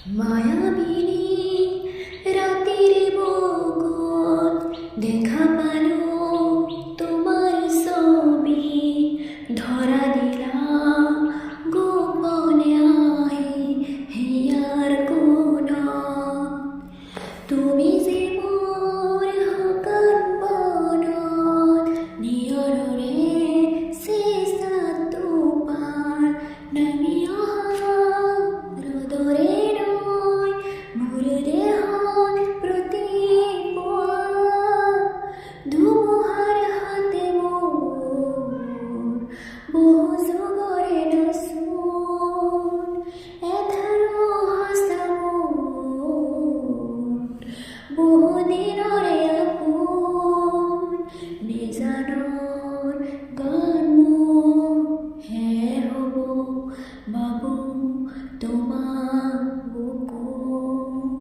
মায়াবিনী রাতের বগল দেখা পালো তোমার ছবি ধরা দিলা গোপনে আহে হিয়ার কোন তুমি যে মোর হকান বনত নিয়ৰৰে চেষ্টা তোমাৰ নামি অহা ৰ'দৰে নৈ মোৰ দেহত প্ৰতিপুৱা ধুমুহাৰ হাতে মোৰ বহু যুগৰে নচোন এধাৰো সঁচা মোৰ বহুদিনৰে আপোন নিজানৰ গান মোৰ হে হ'ব বাবু তোমাৰ